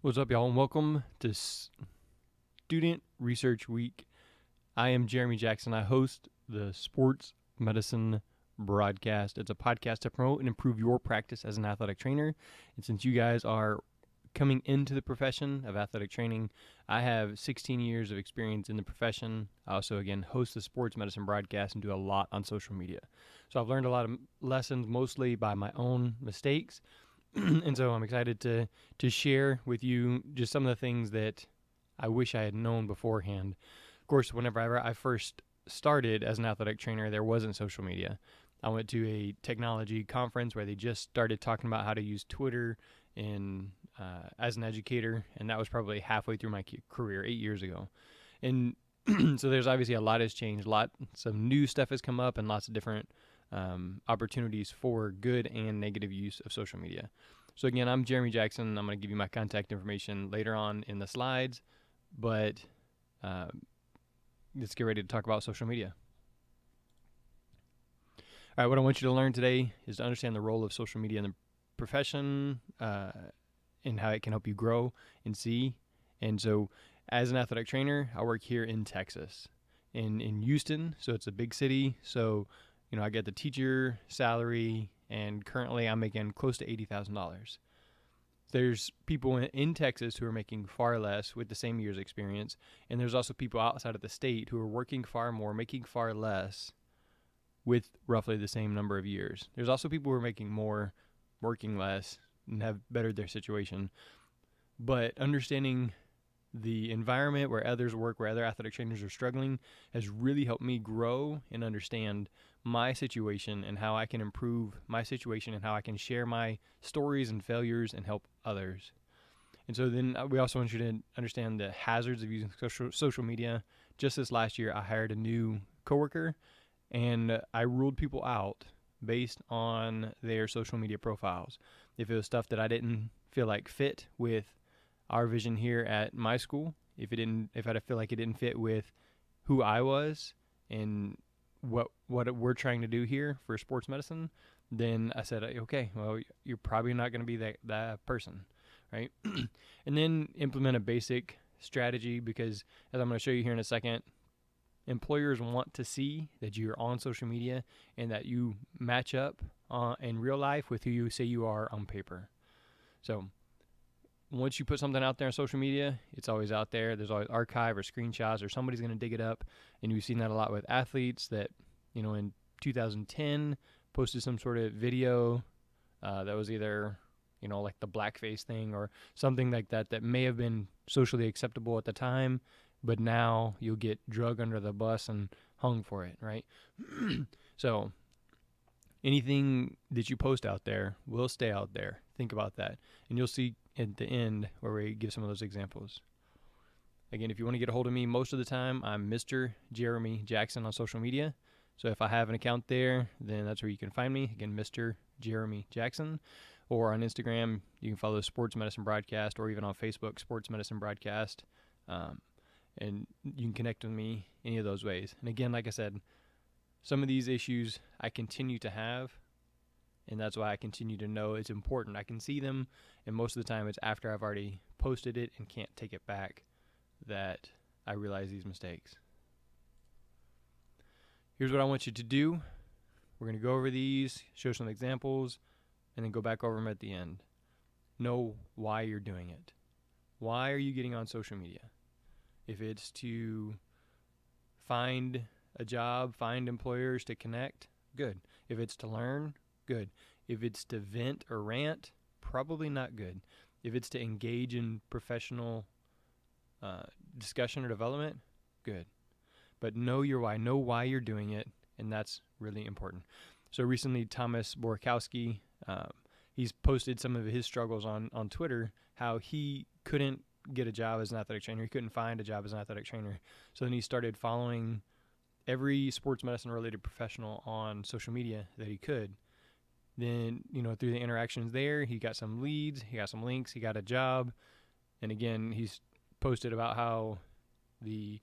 What's up, y'all, and welcome to Student Research Week. I am Jeremy Jackson. I host the Sports Medicine Broadcast. It's a podcast to promote and improve your practice as an athletic trainer. And since you guys are coming into the profession of athletic training, I have 16 years of experience in the profession. I also, again, host the Sports Medicine Broadcast and do a lot on social media. So I've learned a lot of lessons, mostly by my own mistakes. And so I'm excited to share with you just some of the things that I wish I had known beforehand. Of course, whenever I first started as an athletic trainer, there wasn't social media. I went to a technology conference where they just started talking about how to use Twitter as an educator, and that was probably halfway through my career 8 years ago. And so there's obviously a lot has changed. Some new stuff has come up, and lots of different opportunities for good and negative use of social media. So again, I'm Jeremy Jackson. I'm going to give you my contact information later on in the slides, but let's get ready to talk about social media. All right, what I want you to learn today is to understand the role of social media in the profession and how it can help you grow and see. And so as an athletic trainer, I work here in Texas, in Houston, so it's a big city. So I get the teacher salary, and currently I'm making close to $80,000. There's people in Texas who are making far less with the same year's experience, and there's also people outside of the state who are working far more, making far less with roughly the same number of years. There's also people who are making more, working less, and have bettered their situation. But understanding the environment where others work, where other athletic trainers are struggling, has really helped me grow and understand my situation and how I can improve my situation and how I can share my stories and failures and help others. And so then we also want you to understand the hazards of using social media. Just this last year, I hired a new coworker, and I ruled people out based on their social media profiles. If it was stuff that I didn't feel like fit with our vision here at my school, if I feel like it didn't fit with who I was and what we're trying to do here for sports medicine, then I said, okay, well, you're probably not going to be that person, right? And then implement a basic strategy, because as I'm going to show you here in a second, employers want to see that you're on social media and that you match up in real life with who you say you are on paper. So once you put something out there on social media, it's always out there. There's always archive or screenshots, or somebody's going to dig it up. And we've seen that a lot with athletes that, in 2010 posted some sort of video that was either, like the blackface thing or something like that may have been socially acceptable at the time, but now you'll get drug under the bus and hung for it, right? So anything that you post out there will stay out there. Think about that. And you'll see at the end where we give some of those examples. Again, if you want to get a hold of me, most of the time I'm Mr. Jeremy Jackson on social media. So if I have an account there, then that's where you can find me. Again, Mr. Jeremy Jackson. Or on Instagram, you can follow Sports Medicine Broadcast, or even on Facebook, Sports Medicine Broadcast. And you can connect with me any of those ways. And again, like I said, some of these issues I continue to have, and that's why I continue to know it's important. I can see them, and most of the time it's after I've already posted it and can't take it back that I realize these mistakes. Here's what I want you to do. We're going to go over these, show some examples, and then go back over them at the end. Know why you're doing it. Why are you getting on social media? If it's to find a job, find employers to connect, good. If it's to learn, good. If it's to vent or rant, probably not good. If it's to engage in professional discussion or development, good. But know your why. Know why you're doing it, and that's really important. So recently, Thomas Borkowski, he's posted some of his struggles on Twitter, how he couldn't get a job as an athletic trainer. He couldn't find a job as an athletic trainer. So then he started following every sports medicine related professional on social media that he could. Then, through the interactions there, he got some leads, he got some links, he got a job. And again, he's posted about how the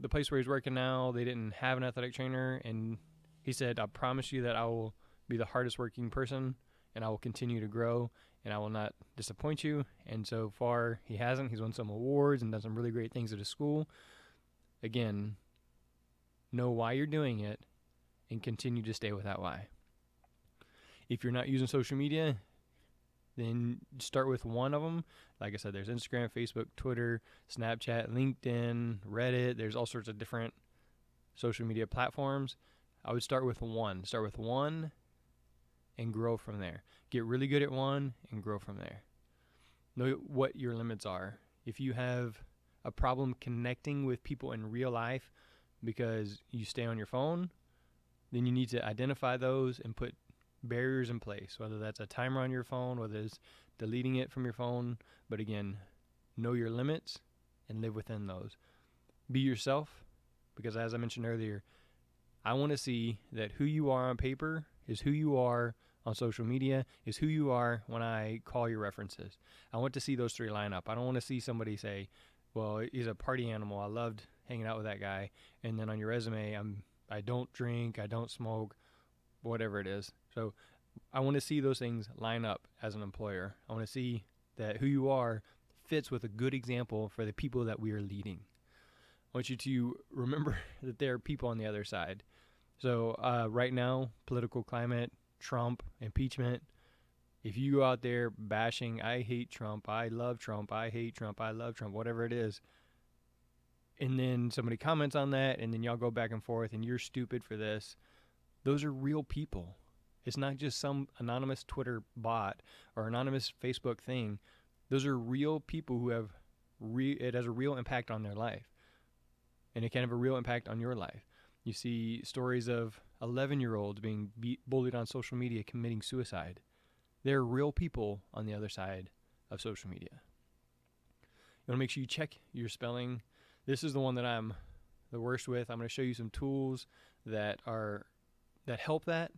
place where he's working now, they didn't have an athletic trainer. And he said, I promise you that I will be the hardest working person and I will continue to grow, and I will not disappoint you. And so far, he hasn't. He's won some awards and done some really great things at his school. Again, know why you're doing it and continue to stay with that why. If you're not using social media, then start with one of them. Like I said, there's Instagram, Facebook, Twitter, Snapchat, LinkedIn, Reddit. There's all sorts of different social media platforms. I would start with one. Start with one and grow from there. Get really good at one and grow from there. Know what your limits are. If you have a problem connecting with people in real life because you stay on your phone, then you need to identify those and put barriers in place, whether that's a timer on your phone, whether it's deleting it from your phone. But again, know your limits and live within those. Be yourself, because as I mentioned earlier, I want to see that who you are on paper is who you are on social media, is who you are when I call your references. I want to see those three line up. I don't want to see somebody say, well, he's a party animal, I loved hanging out with that guy, and then on your resume, I don't drink, I don't smoke, whatever it is. So I want to see those things line up as an employer. I want to see that who you are fits with a good example for the people that we are leading. I want you to remember that there are people on the other side. So right now, political climate, Trump, impeachment. If you go out there bashing, I hate Trump, I love Trump, I hate Trump, I love Trump, whatever it is, and then somebody comments on that, and then y'all go back and forth, and you're stupid for this, those are real people. It's not just some anonymous Twitter bot or anonymous Facebook thing. Those are real people who have it has a real impact on their life. And it can have a real impact on your life. You see stories of 11-year-olds being bullied on social media, committing suicide. There are real people on the other side of social media. You want to make sure you check your spelling. This is the one that I'm the worst with. I'm going to show you some tools that help that,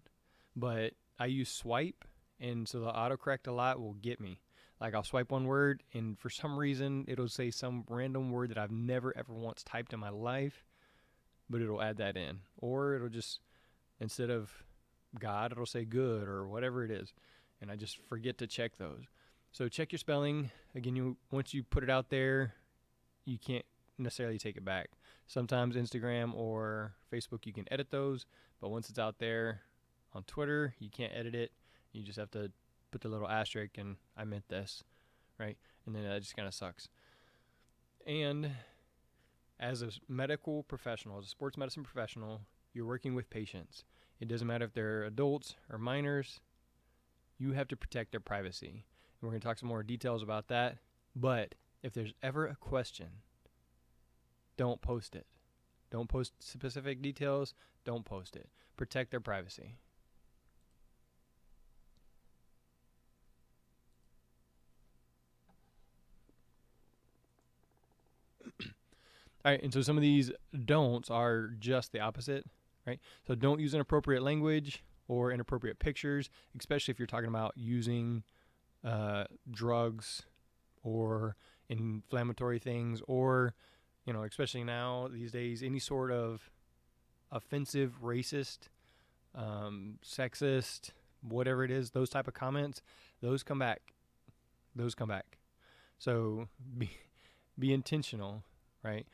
but I use swipe, and so the autocorrect a lot will get me. Like I'll swipe one word, and for some reason it'll say some random word that I've never ever once typed in my life, but it'll add that in. Or it'll just, instead of God, it'll say good or whatever it is, and I just forget to check those. So check your spelling. Again, once you put it out there, you can't necessarily take it back. Sometimes Instagram or Facebook you can edit those, but once it's out there on Twitter, you can't edit it. You just have to put the little asterisk and I meant this, right? And then that just kind of sucks. And as a medical professional, as a sports medicine professional, you're working with patients. It doesn't matter if they're adults or minors. You have to protect their privacy. And we're going to talk some more details about that. But if there's ever a question, don't post it. Don't post specific details. Don't post it. Protect their privacy. All right, and so some of these don'ts are just the opposite, right? So don't use inappropriate language or inappropriate pictures, especially if you're talking about using drugs or inflammatory things, or, you know, especially now these days, any sort of offensive, racist, sexist, whatever it is, those type of comments, those come back. Those come back. So be intentional, right?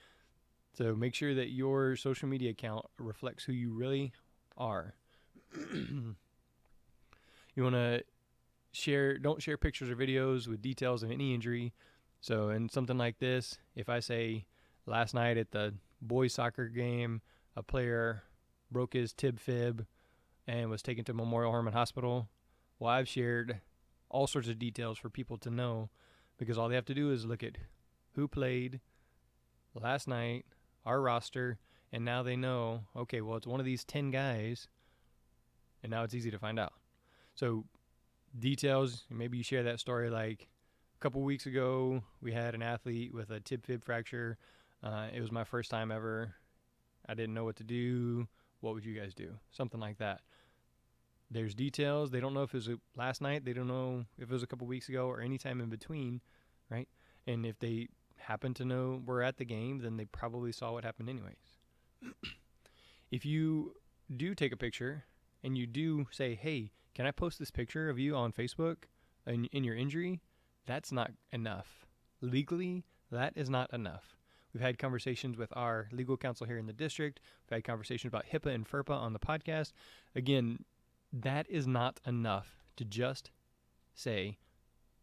So make sure that your social media account reflects who you really are. You want to don't share pictures or videos with details of any injury. So in something like this, if I say last night at the boys soccer game, a player broke his tib fib and was taken to Memorial Hermann Hospital, well, I've shared all sorts of details for people to know, because all they have to do is look at who played last night, our roster, and now they know, okay, well, it's one of these 10 guys, and now it's easy to find out. So details, maybe you share that story like a couple weeks ago, we had an athlete with a tib fib fracture. It was my first time ever. I didn't know what to do. What would you guys do? Something like that. There's details. They don't know if it was last night. They don't know if it was a couple weeks ago or any time in between, right? And if they happen to know we're at the game, then they probably saw what happened anyways. If you do take a picture and you do say, hey, can I post this picture of you on Facebook in your injury? That's not enough. Legally, that is not enough. We've had conversations with our legal counsel here in the district. We've had conversations about HIPAA and FERPA on the podcast. Again, that is not enough to just say,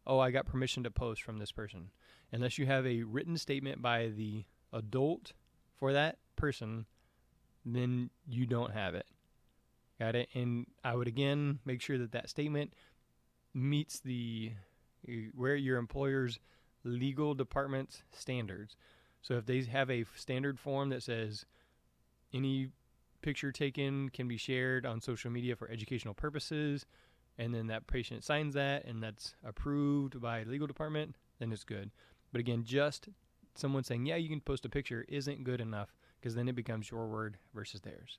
oh, I got permission to post from this person. Unless you have a written statement by the adult for that person, then you don't have it. Got it? And I would, again, make sure that that statement meets where your employer's legal department's standards. So if they have a standard form that says any picture taken can be shared on social media for educational purposes, and then that patient signs that and that's approved by legal department, then it's good. But again, just someone saying, yeah, you can post a picture isn't good enough, because then it becomes your word versus theirs.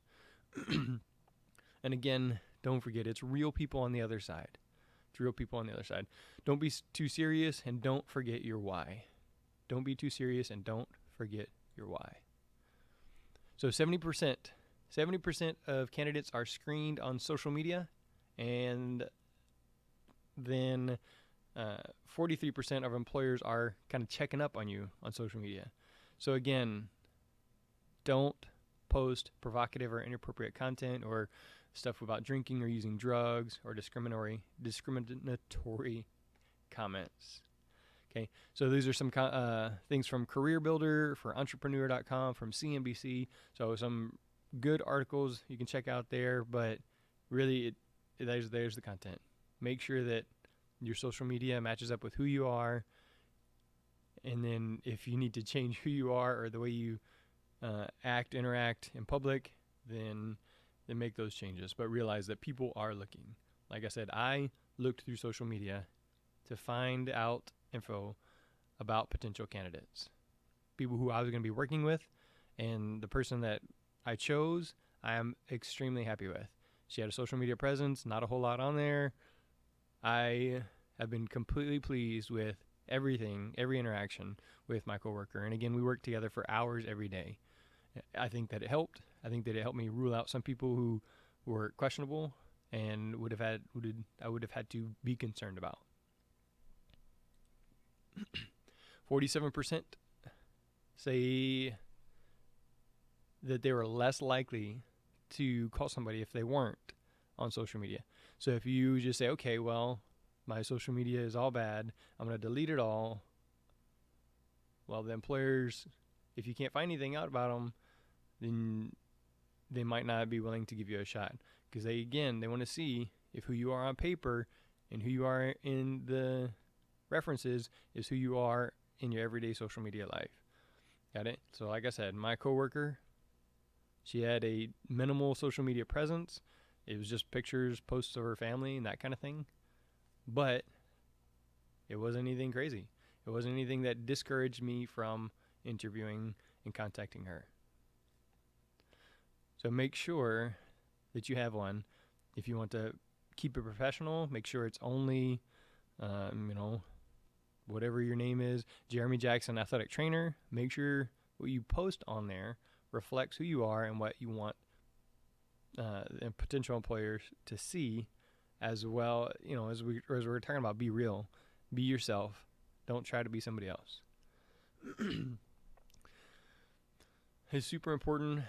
And again, don't forget, it's real people on the other side. It's real people on the other side. Don't be too serious, and don't forget your why. Don't be too serious, and don't forget your why. So 70% of candidates are screened on social media, and then 43% of employers are kind of checking up on you on social media. So again, don't post provocative or inappropriate content or stuff about drinking or using drugs or discriminatory comments. Okay, so these are some things from Career Builder, for Entrepreneur.com, from CNBC. So some good articles you can check out there, but really there's the content. Make sure that your social media matches up with who you are, and then if you need to change who you are or the way you interact in public, then make those changes. But realize that people are looking. Like I said, I looked through social media to find out info about potential candidates, people who I was going to be working with, and the person that I chose, I am extremely happy with. She had a social media presence, not a whole lot on there. I have been completely pleased with everything, every interaction with my coworker. And again, we worked together for hours every day. I think that it helped. I think that it helped me rule out some people who were questionable and I would have had to be concerned about. 47% say that they were less likely to call somebody if they weren't on social media. So if you just say, okay, well, my social media is all bad, I'm going to delete it all. Well, the employers, if you can't find anything out about them, then they might not be willing to give you a shot, because they want to see if who you are on paper and who you are in the references is who you are in your everyday social media life. Got it? So like I said, my coworker, she had a minimal social media presence. It was just pictures, posts of her family, and that kind of thing. But it wasn't anything crazy. It wasn't anything that discouraged me from interviewing and contacting her. So make sure that you have one. If you want to keep it professional, make sure it's only, whatever your name is, Jeremy Jackson, athletic trainer. Make sure what you post on there reflects who you are and what you want and potential employers to see, as well. As we're talking about, be real, be yourself. Don't try to be somebody else. It's super important.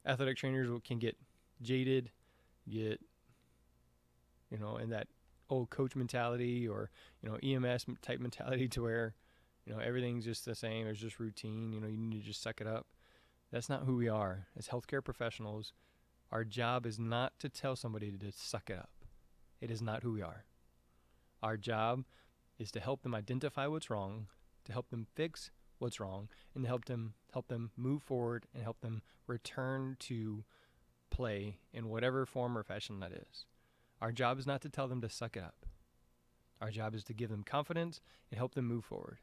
Athletic trainers can get jaded, in that old coach mentality or, EMS type mentality to where, everything's just the same. It's just routine. You need to just suck it up. That's not who we are. As healthcare professionals, our job is not to tell somebody to suck it up. It is not who we are. Our job is to help them identify what's wrong, to help them fix what's wrong, and to help them move forward and help them return to play in whatever form or fashion that is. Our job is not to tell them to suck it up. Our job is to give them confidence and help them move forward.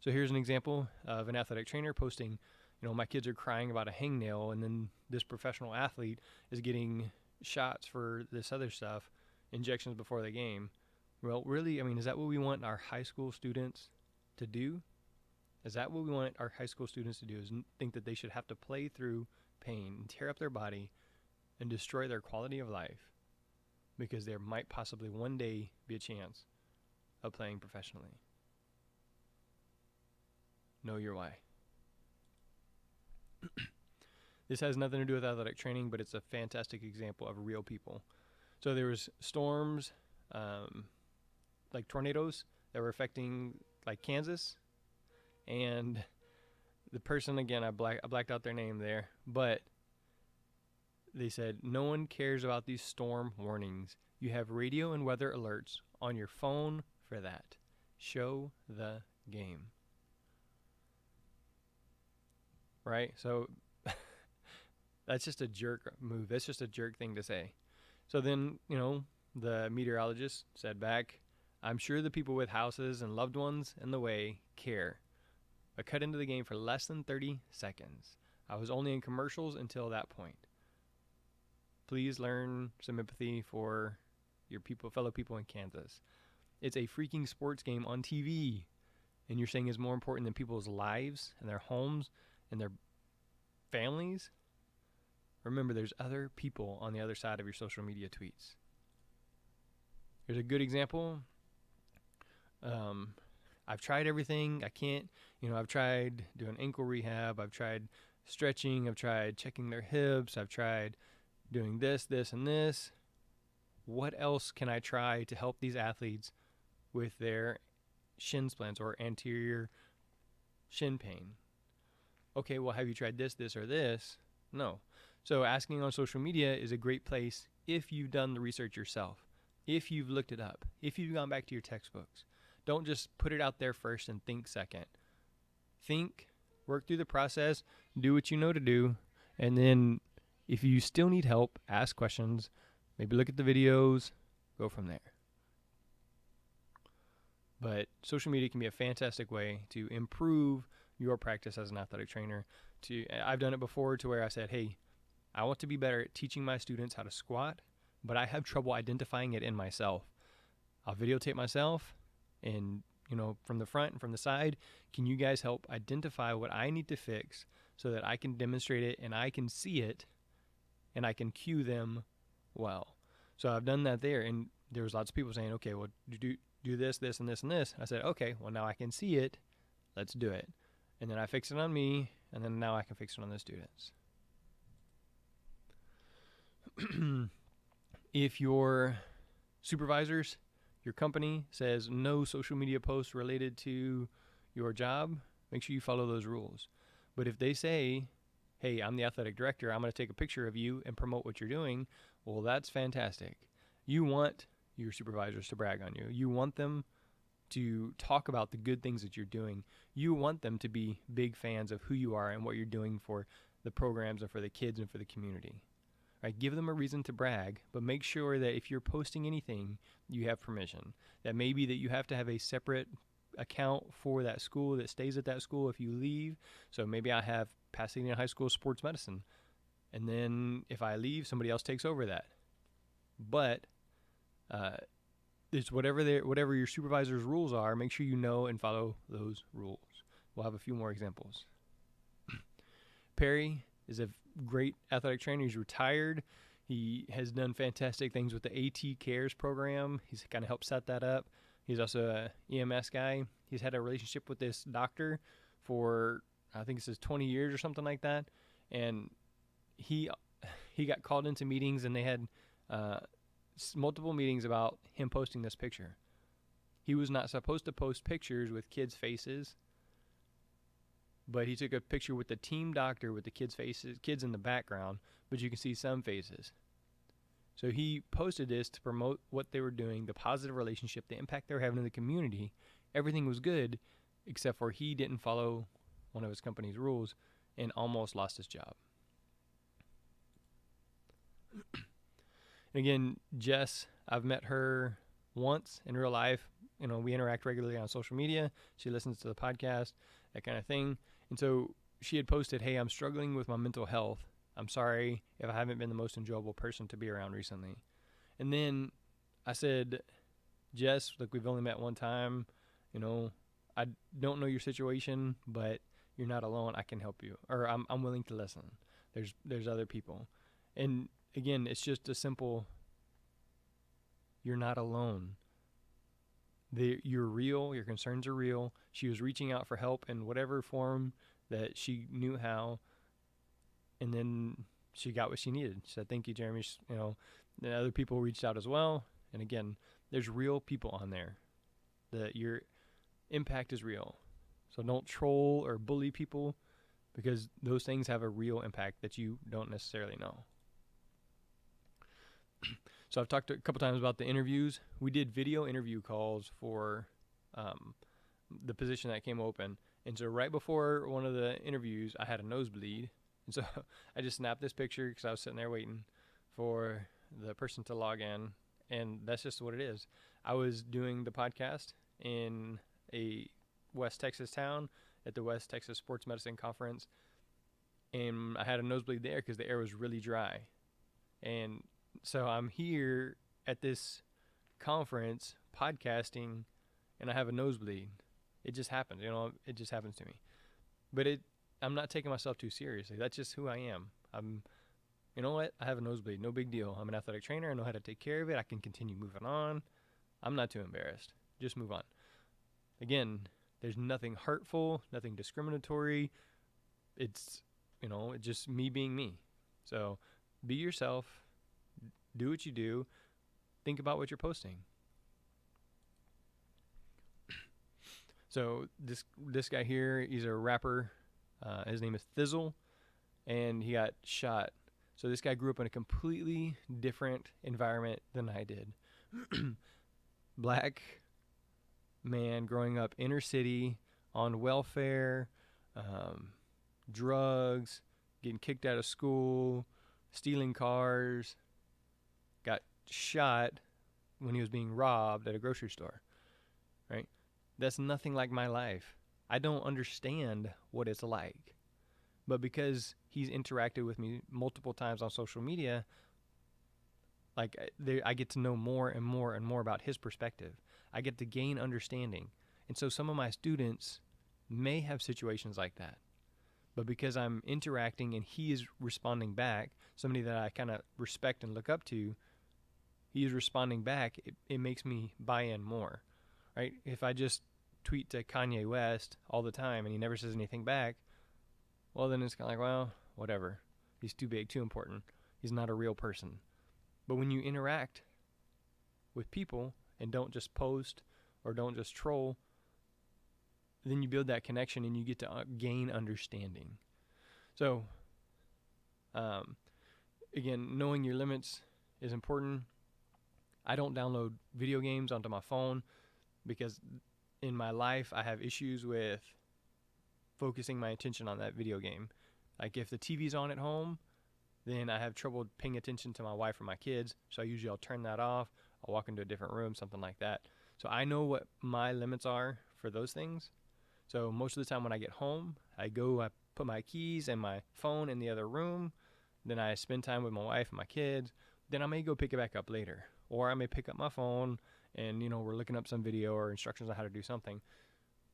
So here's an example of an athletic trainer posting, my kids are crying about a hangnail, and then this professional athlete is getting shots for this other stuff, injections before the game. Well, really, is that what we want our high school students to do? Is that what we want our high school students to do, is think that they should have to play through pain and tear up their body and destroy their quality of life? because there might possibly one day be a chance of playing professionally. Know your why. This has nothing to do with athletic training, but it's a fantastic example of real people. So there was storms, like tornadoes that were affecting like Kansas, and the person, again, I blacked out their name there, but they said, no one cares about these storm warnings. You have radio and weather alerts on your phone for that. Show the game. Right? So that's just a jerk move. That's just a jerk thing to say. So then, the meteorologist said back, I'm sure the people with houses and loved ones in the way care. I cut into the game for less than 30 seconds. I was only in commercials until that point. Please learn some empathy for your fellow people in Kansas. It's a freaking sports game on TV, and you're saying it's more important than people's lives and their homes and their families? Remember, there's other people on the other side of your social media tweets. Here's a good example. I've tried everything. I can't, I've tried doing ankle rehab. I've tried stretching. I've tried checking their hips. I've tried doing this, and this. What else can I try to help these athletes with their shin splints or anterior shin pain? Okay, well, have you tried this, or this? No. So asking on social media is a great place if you've done the research yourself, if you've looked it up, if you've gone back to your textbooks. Don't just put it out there first and think second. Think, work through the process, do what you know to do, and then if you still need help, ask questions, maybe look at the videos, go from there. But social media can be a fantastic way to improve your practice as an athletic trainer. I've done it before to where I said, hey, I want to be better at teaching my students how to squat, but I have trouble identifying it in myself. I'll videotape myself and, from the front and from the side. Can you guys help identify what I need to fix so that I can demonstrate it and I can see it and I can cue them well? So I've done that there, and there was lots of people saying, okay, well, do this, and this, and this. I said, okay, well, now I can see it. Let's do it. And then I fix it on me, and then now I can fix it on the students. If your supervisors, your company says no social media posts related to your job, make sure you follow those rules. But if they say, hey, I'm the athletic director, I'm going to take a picture of you and promote what you're doing, well, that's fantastic. You want your supervisors to brag on you. You want them to talk about the good things that you're doing. You want them to be big fans of who you are and what you're doing for the programs and for the kids and for the community. Right? Give them a reason to brag, but make sure that if you're posting anything, you have permission. That maybe that you have to have a separate account for that school that stays at that school if you leave. So maybe I have Pasadena High School Sports Medicine, and then if I leave, somebody else takes over that. But it's whatever your supervisor's rules are. Make sure you know and follow those rules. We'll have a few more examples. Perry is a great athletic trainer. He's retired. He has done fantastic things with the AT Cares program. He's kind of helped set that up. He's also a EMS guy. He's had a relationship with this doctor for, I think it says 20 years or something like that. And he got called into meetings, and they had multiple meetings about him posting this picture. He was not supposed to post pictures with kids' faces, but he took a picture with the team doctor with the kids' faces, kids in the background, but you can see some faces. So he posted this to promote what they were doing, the positive relationship, the impact they were having in the community. Everything was good, except for he didn't follow one of his company's rules and almost lost his job. Again, Jess, I've met her once in real life. We interact regularly on social media. She listens to the podcast, that kind of thing. And so she had posted, hey, I'm struggling with my mental health. I'm sorry if I haven't been the most enjoyable person to be around recently. And then I said, Jess, look, we've only met one time. I don't know your situation, but you're not alone. I can help you, or I'm willing to listen. There's other people. And again, it's just a simple You're not alone. You're real. Your concerns are real. She was reaching out for help in whatever form that she knew how, and then she got what she needed. She said, "Thank you, Jeremy." And other people reached out as well. And again, there's real people on there. That your impact is real. So don't troll or bully people, because those things have a real impact that you don't necessarily know. So I've talked a couple times about the interviews. We did video interview calls for the position that came open. And so right before one of the interviews, I had a nosebleed. And so I just snapped this picture because I was sitting there waiting for the person to log in. And that's just what it is. I was doing the podcast in a West Texas town at the West Texas Sports Medicine Conference. And I had a nosebleed there because the air was really dry. And so I'm here at this conference podcasting, and I have a nosebleed. It just happens, it just happens to me. But I'm not taking myself too seriously. That's just who I am. You know what? I have a nosebleed. No big deal. I'm an athletic trainer. I know how to take care of it. I can continue moving on. I'm not too embarrassed. Just move on. Again, there's nothing hurtful, nothing discriminatory. It's, it's just me being me. So be yourself. Do what you do. Think about what you're posting. So this guy here, he's a rapper. His name is Thizzle, and he got shot. So this guy grew up in a completely different environment than I did. Black man growing up inner city on welfare, drugs, getting kicked out of school, stealing cars, got shot when he was being robbed at a grocery store, right? That's nothing like my life. I don't understand what it's like. But because he's interacted with me multiple times on social media, I get to know more and more and more about his perspective. I get to gain understanding. And so some of my students may have situations like that. But because I'm interacting and he is responding back, somebody that I kind of respect and look up to, he is responding back, it makes me buy in more, right? If I just tweet to Kanye West all the time and he never says anything back, well, then it's kind of like, well, whatever. He's too big, too important. He's not a real person. But when you interact with people and don't just post or don't just troll, then you build that connection and you get to gain understanding. So, again, knowing your limits is important. I don't download video games onto my phone because in my life I have issues with focusing my attention on that video game. Like if the TV's on at home, then I have trouble paying attention to my wife or my kids. So I'll turn that off. I'll walk into a different room, something like that. So I know what my limits are for those things. So most of the time when I get home, I put my keys and my phone in the other room. Then I spend time with my wife and my kids. Then I may go pick it back up later. Or I may pick up my phone and, we're looking up some video or instructions on how to do something.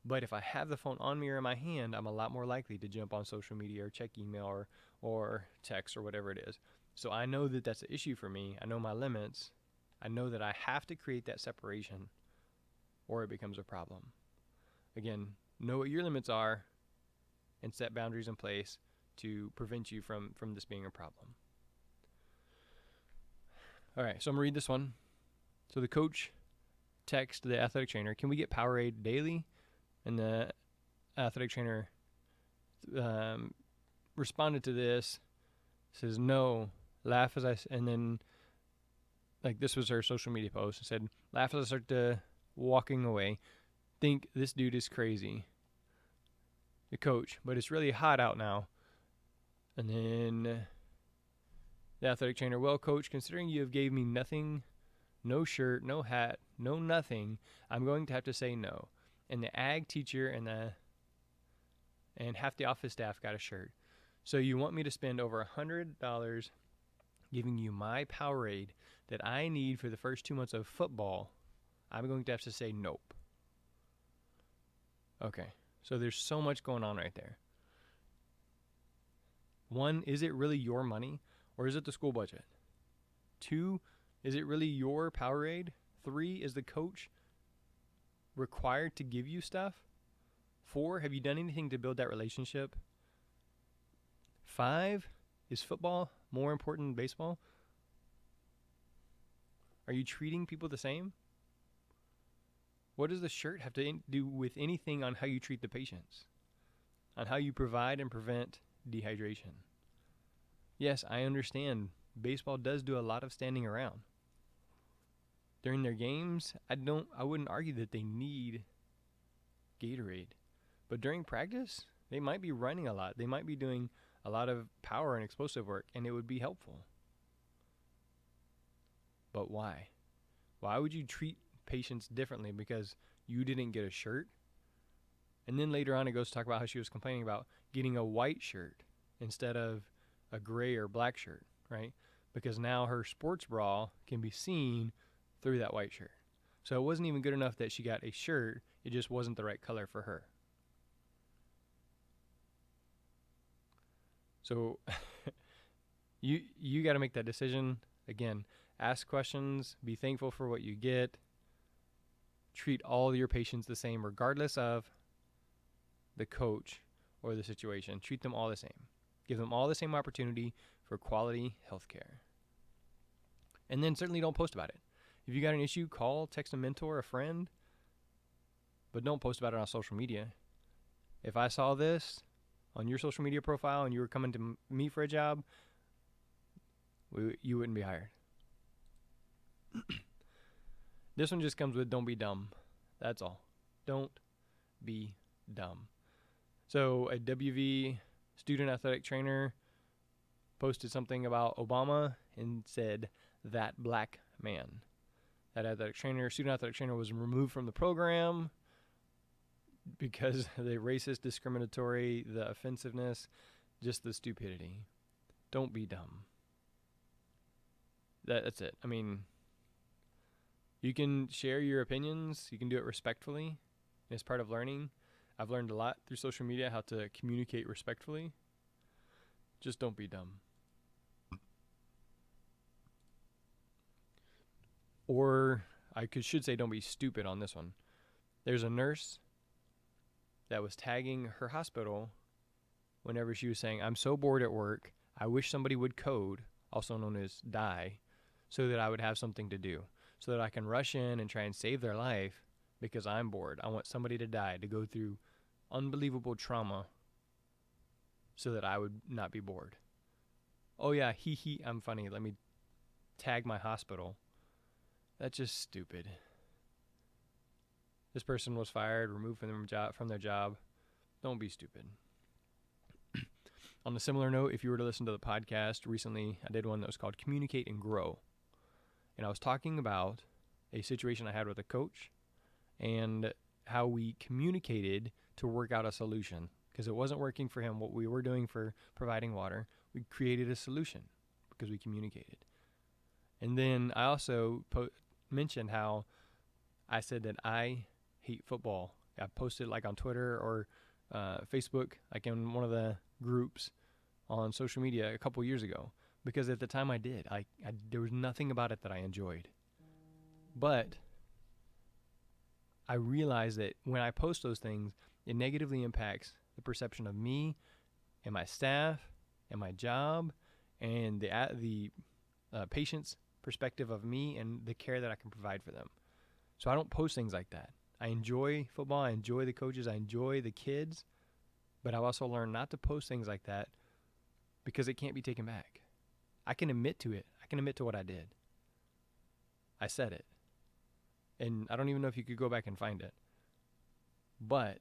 But if I have the phone on me or in my hand, I'm a lot more likely to jump on social media or check email or text or whatever it is. So I know that that's an issue for me. I know my limits. I know that I have to create that separation or it becomes a problem. Again, know what your limits are and set boundaries in place to prevent you from this being a problem. All right, so I'm going to read this one. So the coach texts the athletic trainer, "Can we get Powerade daily?" And the athletic trainer responded to this, says, "No, laugh as I," and then, this was her social media post, and said, "Laugh as I start to walking away. Think this dude is crazy." The coach, "But it's really hot out now." And then the athletic trainer, "Well, coach, considering you have gave me nothing, no shirt, no hat, no nothing, I'm going to have to say no." And the ag teacher and half the office staff got a shirt. "So you want me to spend over $100 giving you my Powerade that I need for the first 2 months of football? I'm going to have to say nope." Okay, so there's so much going on right there. One, is it really your money or is it the school budget? Two, is it really your Powerade 3, is the coach required to give you stuff? 4, have you done anything to build that relationship? 5, is football more important than baseball? Are you treating people the same? What does the shirt have to do with anything on how you treat the patients? On how you provide and prevent dehydration? Yes, I understand baseball does do a lot of standing around. During their games, I wouldn't argue that they need Gatorade. But during practice, they might be running a lot. They might be doing a lot of power and explosive work, and it would be helpful. But why? Why would you treat patients differently because you didn't get a shirt? And then later on it goes to talk about how she was complaining about getting a white shirt instead of a gray or black shirt, right? Because now her sports bra can be seen through that white shirt. So it wasn't even good enough that she got a shirt, it just wasn't the right color for her. So you got to make that decision. Again, ask questions, be thankful for what you get. Treat all your patients the same regardless of the coach or the situation. Treat them all the same. Give them all the same opportunity for quality health care. And then certainly don't post about it. If you got an issue, call, text a mentor, a friend, but don't post about it on social media. If I saw this on your social media profile and you were coming to me for a job, you wouldn't be hired. This one just comes with don't be dumb. That's all. Don't be dumb. So a WV student athletic trainer posted something about Obama and said, "That black man." That student athletic trainer was removed from the program because of the racist, discriminatory, the offensiveness, just the stupidity. Don't be dumb. That's it. I mean, you can share your opinions. You can do it respectfully. It's part of learning. I've learned a lot through social media how to communicate respectfully. Just don't be dumb. Or I should say don't be stupid on this one. There's a nurse that was tagging her hospital whenever she was saying, "I'm so bored at work, I wish somebody would code," also known as die, so that I would have something to do, so that I can rush in and try and save their life because I'm bored. I want somebody to die, to go through unbelievable trauma so that I would not be bored. Oh yeah, I'm funny. Let me tag my hospital. That's just stupid. This person was fired, removed from their job. Don't be stupid. On a similar note, if you were to listen to the podcast recently, I did one that was called Communicate and Grow. And I was talking about a situation I had with a coach and how we communicated to work out a solution. Because it wasn't working for him what we were doing for providing water. We created a solution because we communicated. And then I also mentioned how I said that I hate football. I posted like on Twitter or Facebook, like in one of the groups on social media a couple years ago, because at the time I did. There was nothing about it that I enjoyed. But I realized that when I post those things, it negatively impacts the perception of me and my staff and my job and the patient's perspective of me and the care that I can provide for them. So I don't post things like that. I enjoy football. I enjoy the coaches. I enjoy the kids. But I've also learned not to post things like that because it can't be taken back. I can admit to it. I can admit to what I did. I said it. And I don't even know if you could go back and find it. But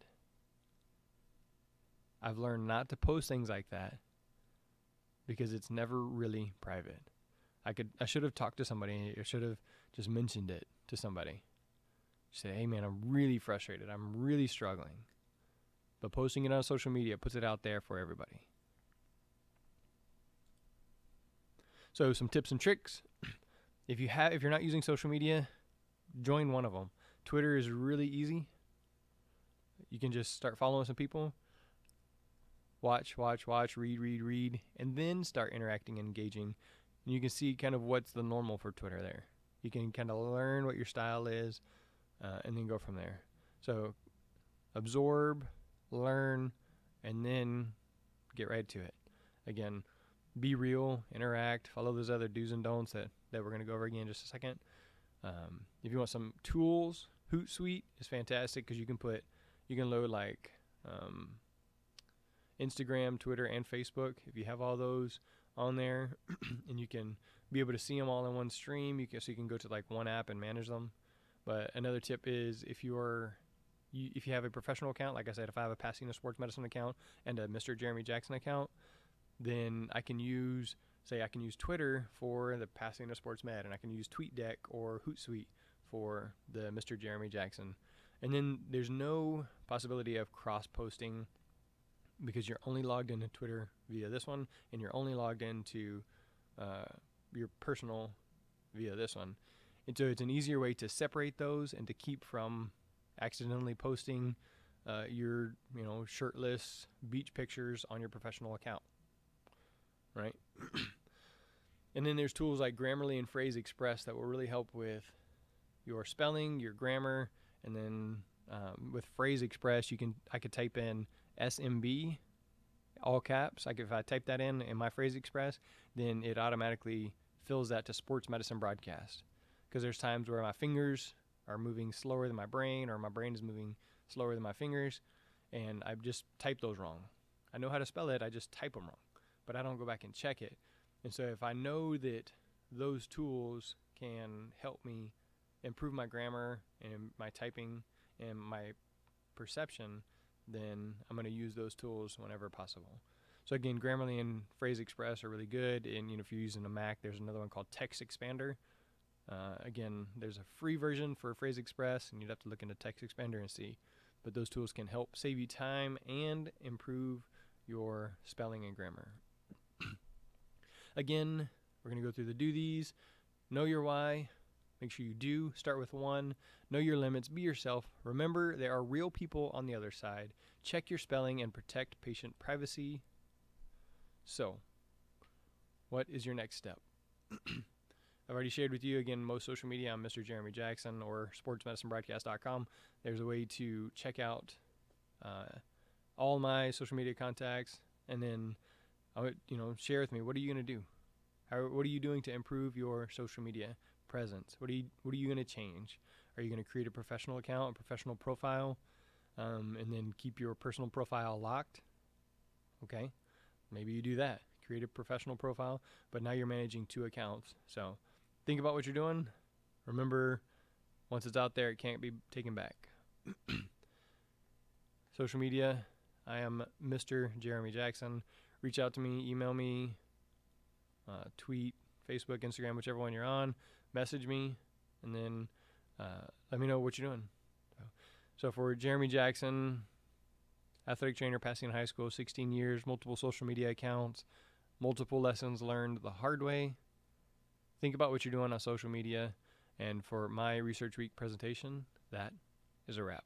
I've learned not to post things like that because it's never really private. I should have talked to somebody. I should have just mentioned it to somebody. Say, "Hey man, I'm really frustrated. I'm really struggling." But posting it on social media puts it out there for everybody. So some tips and tricks. If you're not using social media, join one of them. Twitter is really easy. You can just start following some people. Watch, read, and then start interacting and engaging. And you can see kind of what's the normal for Twitter there. You can kind of learn what your style is, and then go from there. So absorb, learn, and then get right to it. Again, be real, interact, follow those other do's and don'ts that we're going to go over again in just a second. If you want some tools, Hootsuite is fantastic because you can load like Instagram, Twitter, and Facebook. If you have all those on there, and you can be able to see them all in one stream, so you can go to like one app and manage them. But another tip is if you have a professional account, like I said, if I have a Pasadena Sports Medicine account and a Mr. Jeremy Jackson account, then I can use Twitter for the Pasadena Sports Med, and I can use TweetDeck or Hootsuite for the Mr. Jeremy Jackson. And then there's no possibility of cross-posting because you're only logged into Twitter via this one, and you're only logged into your personal via this one. And so it's an easier way to separate those and to keep from accidentally posting your shirtless beach pictures on your professional account, right? And then there's tools like Grammarly and Phrase Express that will really help with your spelling, your grammar, and then with Phrase Express, I could type in SMB, all caps. If I type that in my Phrase Express, then it automatically fills that to sports medicine broadcast. Because there's times where my fingers are moving slower than my brain, or my brain is moving slower than my fingers, and I just type those wrong. I know how to spell it, I just type them wrong, but I don't go back and check it. And so if I know that those tools can help me improve my grammar and my typing and my perception, then I'm going to use those tools whenever possible. So again, Grammarly and Phrase Express are really good. And if you're using a Mac, there's another one called Text Expander. Again, there's a free version for Phrase Express, and you'd have to look into Text Expander and see. But those tools can help save you time and improve your spelling and grammar. Again, we're going to go through the do these. Know your why. Make sure you do. Start with one. Know your limits. Be yourself. Remember, there are real people on the other side. Check your spelling and protect patient privacy. So, what is your next step? I've already shared with you, again, most social media. I'm Mr. Jeremy Jackson or sportsmedicinebroadcast.com. There's a way to check out all my social media contacts, and then share with me, what are you going to do? What are you doing to improve your social media presence? What are you going to change? Are you going to create a professional account, a professional profile, and then keep your personal profile locked? Okay, maybe you do that. Create a professional profile, but now you're managing 2 accounts. So think about what you're doing. Remember, once it's out there, it can't be taken back. Social media, I am Mr. Jeremy Jackson. Reach out to me, email me, tweet, Facebook, Instagram, whichever one you're on. Message me, and then let me know what you're doing. So for Jeremy Jackson, athletic trainer, Pasadena High School, 16 years, multiple social media accounts, multiple lessons learned the hard way. Think about what you're doing on social media. And for my Research Week presentation, that is a wrap.